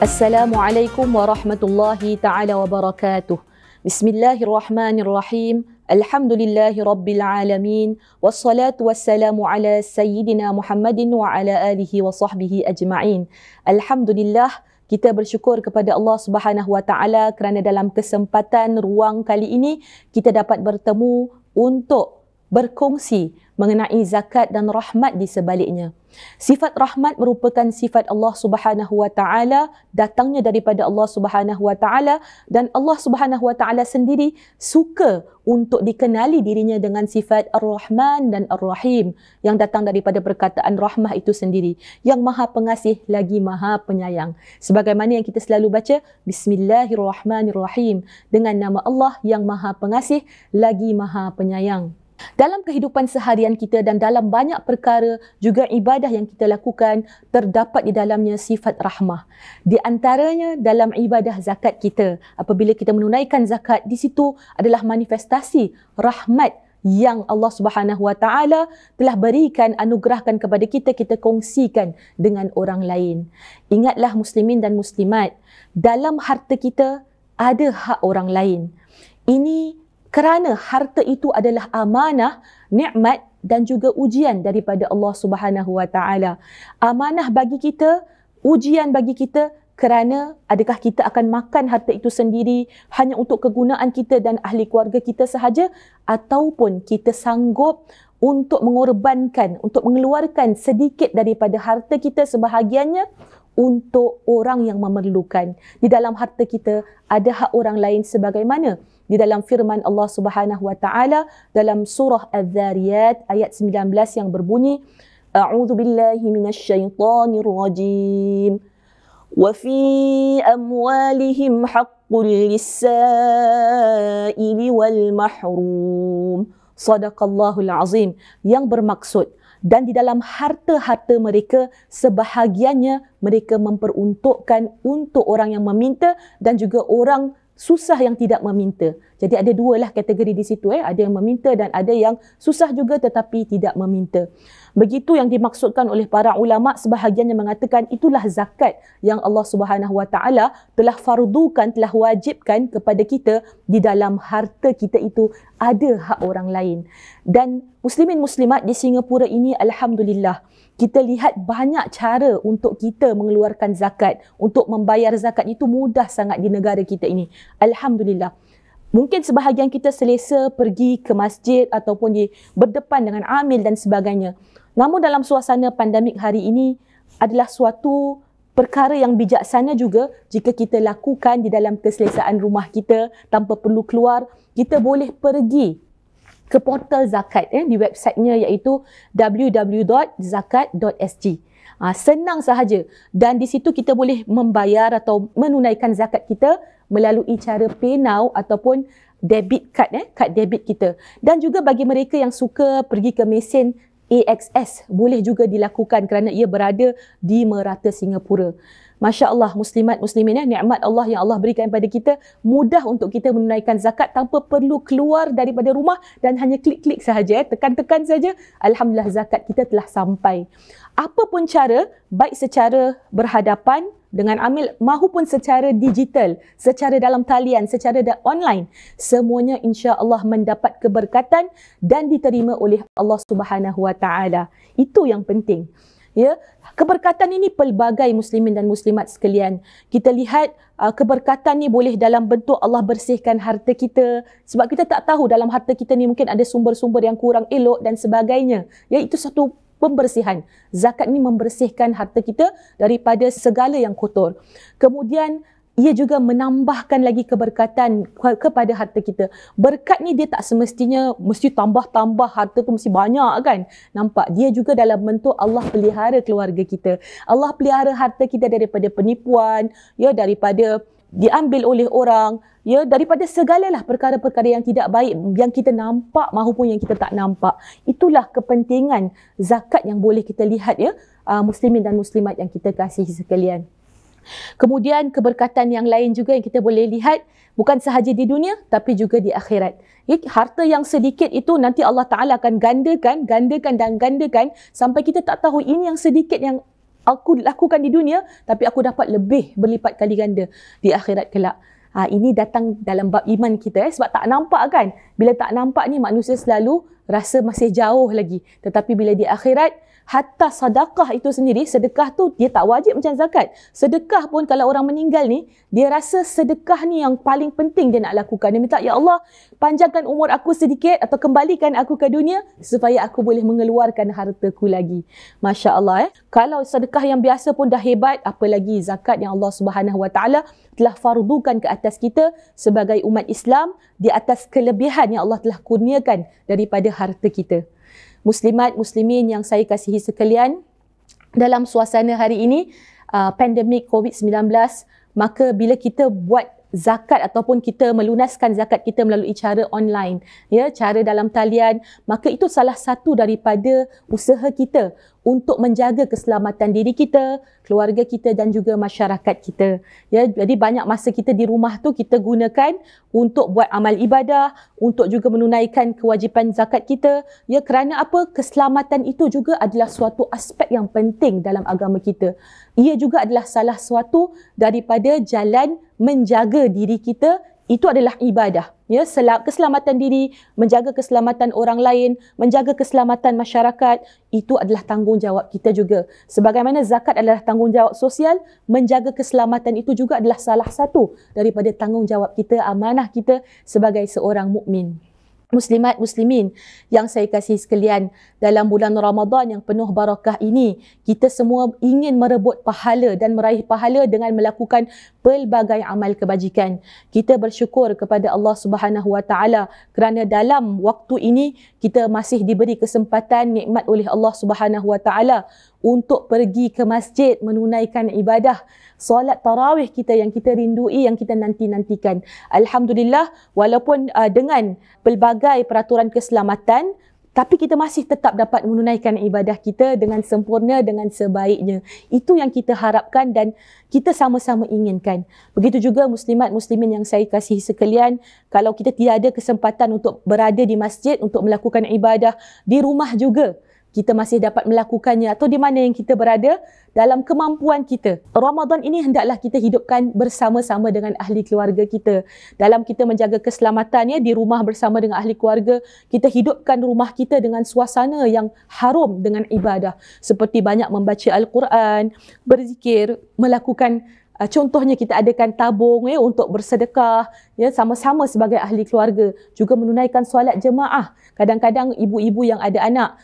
Assalamualaikum warahmatullahi ta'ala wabarakatuh. Bismillahirrahmanirrahim. Alhamdulillahi rabbil alamin. Wassalatu wassalamu ala sayyidina Muhammadin wa ala alihi wa sahbihi ajma'in. Alhamdulillah, kita bersyukur kepada Allah Subhanahu wa taala kerana dalam kesempatan ruang kali ini kita dapat bertemu untuk berkongsi mengenai zakat dan rahmat di sebaliknya. Sifat rahmat merupakan sifat Allah Subhanahu wa taala, datangnya daripada Allah Subhanahu wa taala, dan Allah Subhanahu wa taala sendiri suka untuk dikenali dirinya dengan sifat Ar-Rahman dan Ar-Rahim yang datang daripada perkataan rahmah itu sendiri, yang Maha Pengasih lagi Maha Penyayang. Sebagaimana yang kita selalu baca, Bismillahirrahmanirrahim, dengan nama Allah yang Maha Pengasih lagi Maha Penyayang. Dalam kehidupan seharian kita dan dalam banyak perkara, juga ibadah yang kita lakukan, terdapat di dalamnya sifat rahmah. Di antaranya dalam ibadah zakat kita, apabila kita menunaikan zakat, di situ adalah manifestasi rahmat yang Allah Subhanahu wa taala telah berikan, anugerahkan kepada kita, kita kongsikan dengan orang lain. Ingatlah muslimin dan muslimat, dalam harta kita ada hak orang lain. Ini kerana harta itu adalah amanah, nikmat dan juga ujian daripada Allah Subhanahu wa taala. Amanah bagi kita, ujian bagi kita, kerana adakah kita akan makan harta itu sendiri hanya untuk kegunaan kita dan ahli keluarga kita sahaja, ataupun kita sanggup untuk mengorbankan, untuk mengeluarkan sedikit daripada harta kita sebahagiannya untuk orang yang memerlukan. Di dalam harta kita ada hak orang lain, sebagaimana di dalam firman Allah Subhanahu wa taala dalam surah Az-Zariyat ayat 19 yang berbunyi, A'udzu billahi minasyaitonir rajim. Wa fi amwalihim haqqul lis-sa'ili wal mahrum. Sadaqallahul azim. Yang bermaksud, dan di dalam harta-harta mereka sebahagiannya mereka memperuntukkan untuk orang yang meminta dan juga orang susah yang tidak meminta. Jadi ada dua lah kategori di situ. Ada yang meminta dan ada yang susah juga tetapi tidak meminta. Begitu yang dimaksudkan oleh para ulama, sebahagiannya mengatakan itulah zakat yang Allah Subhanahu wa taala telah fardukan, telah wajibkan kepada kita. Di dalam harta kita itu ada hak orang lain. Dan muslimin muslimat di Singapura ini, alhamdulillah, kita lihat banyak cara untuk kita mengeluarkan zakat, untuk membayar zakat itu mudah sangat di negara kita ini. Alhamdulillah. Mungkin sebahagian kita selesa pergi ke masjid ataupun berdepan dengan amil dan sebagainya. Namun dalam suasana pandemik hari ini adalah suatu perkara yang bijaksana juga jika kita lakukan di dalam keselesaan rumah kita tanpa perlu keluar. Kita boleh pergi ke portal zakat di websitenya, iaitu www.zakat.sg. Senang sahaja, dan di situ kita boleh membayar atau menunaikan zakat kita melalui cara PayNow ataupun debit card, kad debit kita. Dan juga bagi mereka yang suka pergi ke mesin AXS, boleh juga dilakukan kerana ia berada di merata Singapura. Masya Allah, muslimat muslimin, nikmat Allah yang Allah berikan kepada kita, mudah untuk kita menunaikan zakat tanpa perlu keluar daripada rumah dan hanya klik-klik sahaja, tekan-tekan saja, alhamdulillah zakat kita telah sampai. Apa pun cara, baik secara berhadapan dengan amil mahupun secara digital, secara dalam talian, secara online, semuanya insya-Allah mendapat keberkatan dan diterima oleh Allah Subhanahu wa taala. Itu yang penting. Ya, keberkatan ini pelbagai muslimin dan muslimat sekalian. Kita lihat keberkatan ni boleh dalam bentuk Allah bersihkan harta kita, sebab kita tak tahu dalam harta kita ni mungkin ada sumber-sumber yang kurang elok dan sebagainya. Ya, itu satu pembersihan. Zakat ni membersihkan harta kita daripada segala yang kotor. Kemudian ia juga menambahkan lagi keberkatan kepada harta kita. Berkat ni dia tak semestinya mesti tambah-tambah, harta tu mesti banyak kan. Nampak? Dia juga dalam bentuk Allah pelihara keluarga kita. Allah pelihara harta kita daripada penipuan, ya, daripada diambil oleh orang, ya, daripada segalalah perkara-perkara yang tidak baik yang kita nampak maupun yang kita tak nampak. Itulah kepentingan zakat yang boleh kita lihat, ya, muslimin dan muslimat yang kita kasihi sekalian. Kemudian keberkatan yang lain juga yang kita boleh lihat, bukan sahaja di dunia tapi juga di akhirat. Harta yang sedikit itu nanti Allah Ta'ala akan gandakan sampai kita tak tahu ini yang sedikit yang aku lakukan di dunia, tapi aku dapat lebih berlipat kali ganda di akhirat kelak. Ini datang dalam bab iman kita, sebab tak nampak kan. Bila tak nampak ni, manusia selalu rasa masih jauh lagi. Tetapi bila di akhirat, hatta sedekah itu sendiri, sedekah tu dia tak wajib macam zakat. Sedekah pun kalau orang meninggal ni, dia rasa sedekah ni yang paling penting dia nak lakukan. Dia minta, ya Allah, panjangkan umur aku sedikit atau kembalikan aku ke dunia supaya aku boleh mengeluarkan hartaku lagi. Masya Allah. Kalau sedekah yang biasa pun dah hebat, apalagi zakat yang Allah Subhanahu Wa Taala telah fardukan ke atas kita sebagai umat Islam di atas kelebihan yang Allah telah kurniakan daripada harta kita. Muslimat, muslimin yang saya kasihi sekalian, dalam suasana hari ini, pandemik COVID-19, maka bila kita buat zakat ataupun kita melunaskan zakat kita melalui cara online, ya, cara dalam talian, maka itu salah satu daripada usaha kita untuk menjaga keselamatan diri kita, keluarga kita dan juga masyarakat kita. Ya, jadi banyak masa kita di rumah tu kita gunakan untuk buat amal ibadah, untuk juga menunaikan kewajipan zakat kita. Ya, kerana apa? Keselamatan itu juga adalah suatu aspek yang penting dalam agama kita. Ia juga adalah salah suatu daripada jalan menjaga diri kita, itu adalah ibadah. Ya, keselamatan diri, menjaga keselamatan orang lain, menjaga keselamatan masyarakat, itu adalah tanggungjawab kita juga. Sebagaimana zakat adalah tanggungjawab sosial, menjaga keselamatan itu juga adalah salah satu daripada tanggungjawab kita, amanah kita sebagai seorang mukmin. Muslimat, muslimin yang saya kasihi sekalian, dalam bulan Ramadan yang penuh barakah ini, kita semua ingin merebut pahala dan meraih pahala dengan melakukan pelbagai amal kebajikan. Kita bersyukur kepada Allah Subhanahu Wa Taala kerana dalam waktu ini kita masih diberi kesempatan, nikmat oleh Allah Subhanahu Wa Taala untuk pergi ke masjid menunaikan ibadah solat tarawih kita yang kita rindui, yang kita nanti-nantikan. Alhamdulillah, walaupun dengan pelbagai peraturan keselamatan, tapi kita masih tetap dapat menunaikan ibadah kita dengan sempurna, dengan sebaiknya. Itu yang kita harapkan dan kita sama-sama inginkan. Begitu juga muslimat muslimin yang saya kasihi sekalian, kalau kita tidak ada kesempatan untuk berada di masjid untuk melakukan ibadah, di rumah juga kita masih dapat melakukannya, atau di mana yang kita berada dalam kemampuan kita. Ramadan ini hendaklah kita hidupkan bersama-sama dengan ahli keluarga kita. Dalam kita menjaga keselamatannya di rumah bersama dengan ahli keluarga, kita hidupkan rumah kita dengan suasana yang harum dengan ibadah. Seperti banyak membaca Al-Quran, berzikir, melakukan contohnya kita adakan tabung untuk bersedekah, ya, sama-sama sebagai ahli keluarga. Juga menunaikan solat jemaah. Kadang-kadang ibu-ibu yang ada anak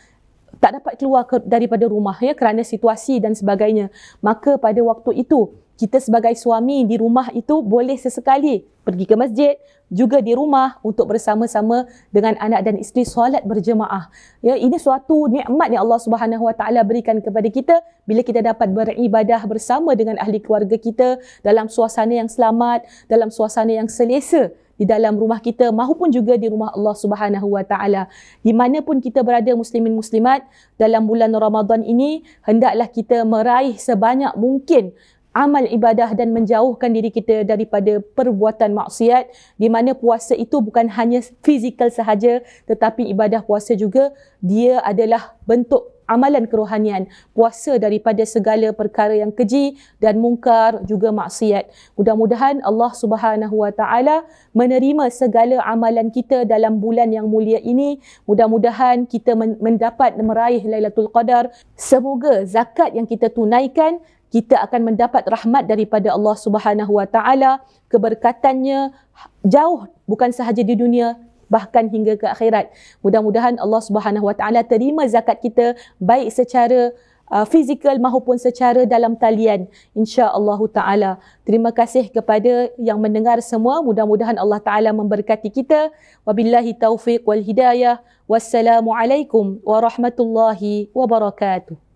tak dapat keluar daripada rumah, ya, kerana situasi dan sebagainya. Maka pada waktu itu, kita sebagai suami di rumah itu boleh sesekali pergi ke masjid, juga di rumah untuk bersama-sama dengan anak dan isteri solat berjemaah. Ya, ini suatu nikmat yang Allah Subhanahu Wa Taala berikan kepada kita bila kita dapat beribadah bersama dengan ahli keluarga kita dalam suasana yang selamat, dalam suasana yang selesa di dalam rumah kita maupun juga di rumah Allah Subhanahu Wa Taala. Di mana pun kita berada muslimin muslimat, dalam bulan Ramadan ini hendaklah kita meraih sebanyak mungkin amal ibadah dan menjauhkan diri kita daripada perbuatan maksiat, di mana puasa itu bukan hanya fizikal sahaja, tetapi ibadah puasa juga dia adalah bentuk amalan kerohanian, puasa daripada segala perkara yang keji dan mungkar, juga maksiat. Mudah-mudahan Allah Subhanahu Wa Taala menerima segala amalan kita dalam bulan yang mulia ini. Mudah-mudahan kita mendapat meraih Lailatul Qadar. Semoga zakat yang kita tunaikan, kita akan mendapat rahmat daripada Allah Subhanahu Wa Taala, keberkatannya jauh bukan sahaja di dunia, bahkan hingga ke akhirat. Mudah-mudahan Allah Subhanahu Wa Taala terima zakat kita baik secara fizikal maupun secara dalam talian, insya-Allah taala. Terima kasih kepada yang mendengar semua. Mudah-mudahan Allah Taala memberkati kita. Wabillahi taufiq wal hidayah. Wassalamualaikum warahmatullahi wabarakatuh.